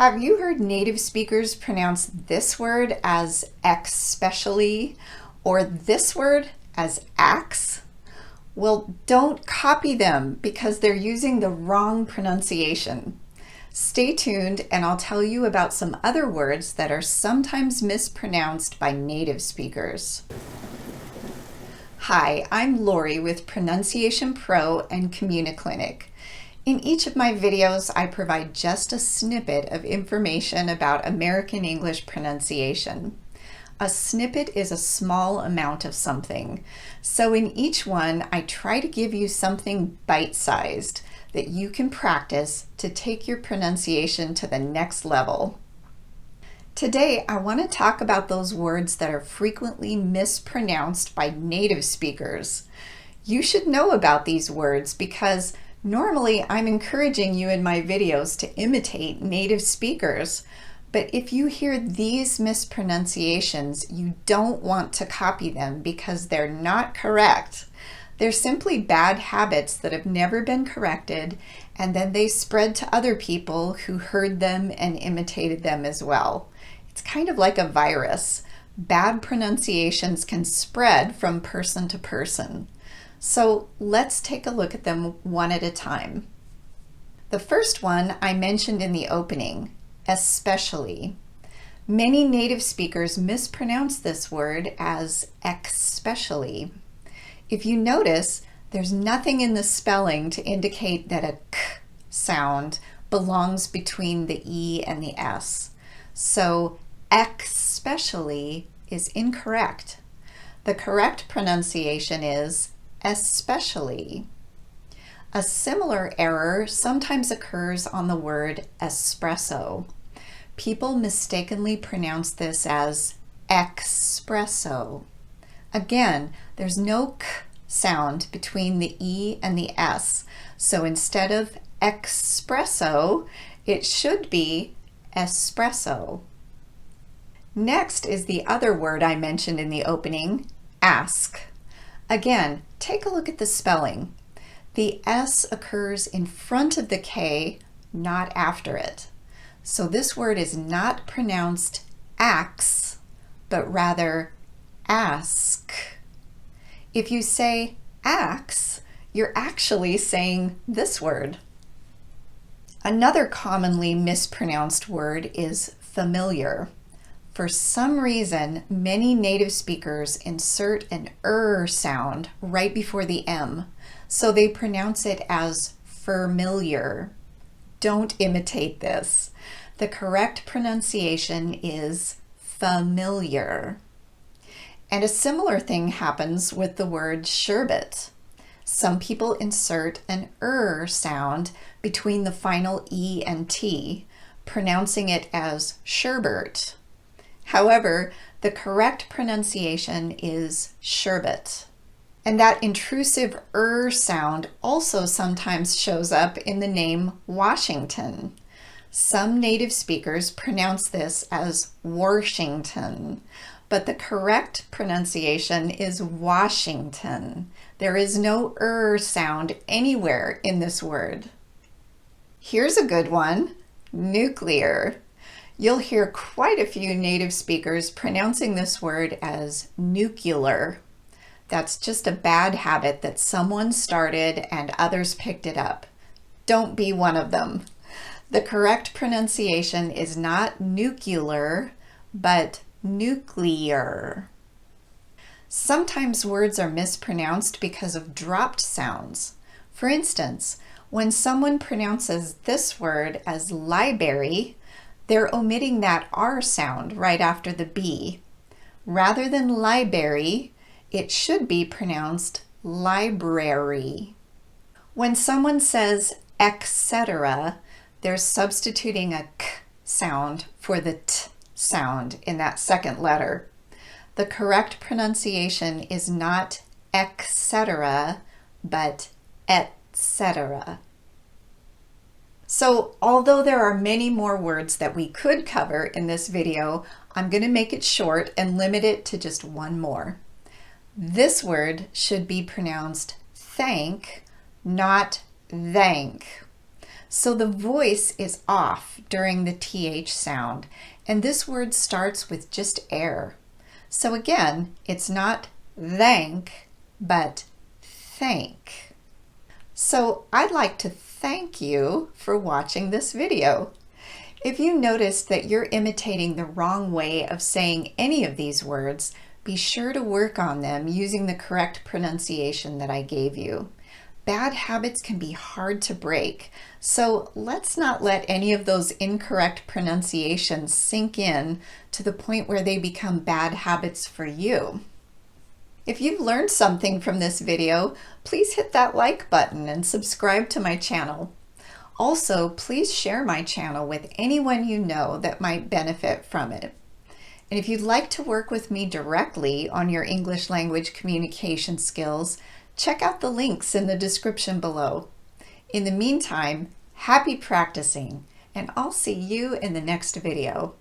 Have you heard native speakers pronounce this word as especially or this word as axe? Well, don't copy them because they're using the wrong pronunciation. Stay tuned and I'll tell you about some other words that are sometimes mispronounced by native speakers. Hi, I'm Lori with Pronunciation Pro and CommuniClinic. In each of my videos, I provide just a snippet of information about American English pronunciation. A snippet is a small amount of something. So in each one, I try to give you something bite-sized that you can practice to take your pronunciation to the next level. Today, I want to talk about those words that are frequently mispronounced by native speakers. You should know about these words because normally I'm encouraging you in my videos to imitate native speakers. But if you hear these mispronunciations, you don't want to copy them because they're not correct. They're simply bad habits that have never been corrected, and then they spread to other people who heard them and imitated them as well. It's kind of like a virus. Bad pronunciations can spread from person to person. So let's take a look at them one at a time. The first one I mentioned in the opening, especially. Many native speakers mispronounce this word as especially. If you notice, there's nothing in the spelling to indicate that a k sound belongs between the E and the S. So especially is incorrect. The correct pronunciation is especially. A similar error sometimes occurs on the word espresso. People mistakenly pronounce this as espresso. Again, there's no k sound between the E and the S, so instead of espresso, it should be espresso. Next is the other word I mentioned in the opening, ask. Again, take a look at the spelling. The S occurs in front of the K, not after it. So this word is not pronounced axe, but rather ask. If you say axe, you're actually saying this word. Another commonly mispronounced word is familiar. For some reason, many native speakers insert an sound right before the M, so they pronounce it as familiar. Don't imitate this. The correct pronunciation is familiar. And a similar thing happens with the word sherbet. Some people insert an sound between the final E and T, pronouncing it as sherbert. However, the correct pronunciation is sherbet. And that intrusive sound also sometimes shows up in the name Washington. Some native speakers pronounce this as Washington, but the correct pronunciation is Washington. There is no sound anywhere in this word. Here's a good one, nuclear. You'll hear quite a few native speakers pronouncing this word as nuclear. That's just a bad habit that someone started and others picked it up. Don't be one of them. The correct pronunciation is not nuclear, but nuclear. Sometimes words are mispronounced because of dropped sounds. For instance, when someone pronounces this word as library, they're omitting that R sound right after the B. Rather than library, it should be pronounced library. When someone says etc., they're substituting a k sound for the t sound in that second letter. The correct pronunciation is not etc., but etc. So although there are many more words that we could cover in this video, I'm going to make it short and limit it to just one more. This word should be pronounced thank, not thank. So the voice is off during the TH sound, and this word starts with just air. So again, it's not thank, but thank. So I'd like to thank you for watching this video. If you noticed that you're imitating the wrong way of saying any of these words, be sure to work on them using the correct pronunciation that I gave you. Bad habits can be hard to break, so let's not let any of those incorrect pronunciations sink in to the point where they become bad habits for you. If you've learned something from this video, please hit that like button and subscribe to my channel. Also, please share my channel with anyone you know that might benefit from it. And if you'd like to work with me directly on your English language communication skills, check out the links in the description below. In the meantime, happy practicing, and I'll see you in the next video.